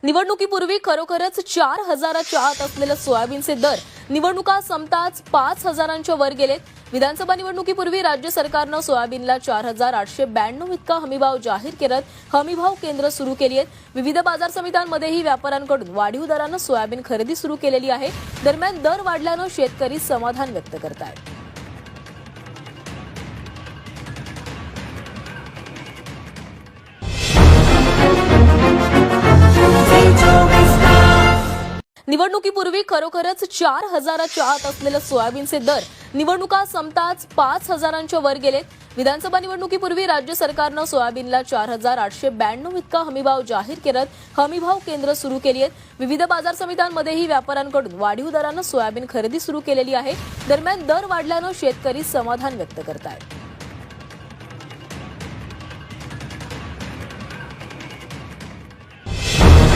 निवडणुकीपूर्वी खरोखरच 4,000च्या आत असलेले सोयाबीनचे दर निवडणुका संपताच 5,000च्या वर गेलेत. विधानसभा निवडणुकीपूर्वी राज्य सरकारनं सोयाबीनला 4,892 इतका हमीभाव जाहीर करत हमीभाव केंद्र सुरू केली आहेत. विविध बाजार समित्यांमध्येही व्यापाऱ्यांकडून वाढीव दरानं सोयाबीन खरेदी सुरू केलेली आहे. दरम्यान दर वाढल्यानं शेतकरी समाधान व्यक्त करतायत. निवडणुकीपूर्वी खरोखरच 4,000च्या आत असलेले सोयाबीनचे दर निवडणुका संपताच 5,000च्या वर गेलेत. विधानसभा निवडणुकीपूर्वी राज्य सरकारनं सोयाबीनला 4,892 इतका हमीभाव जाहीर करत हमीभाव केंद्र सुरू केली आहेत. विविध बाजार समित्यांमध्येही व्यापाऱ्यांकडून वाढीव दरानं सोयाबीन खरेदी सुरू केलेली आहे. दरम्यान दर वाढल्यानं शेतकरी समाधान व्यक्त करतायत.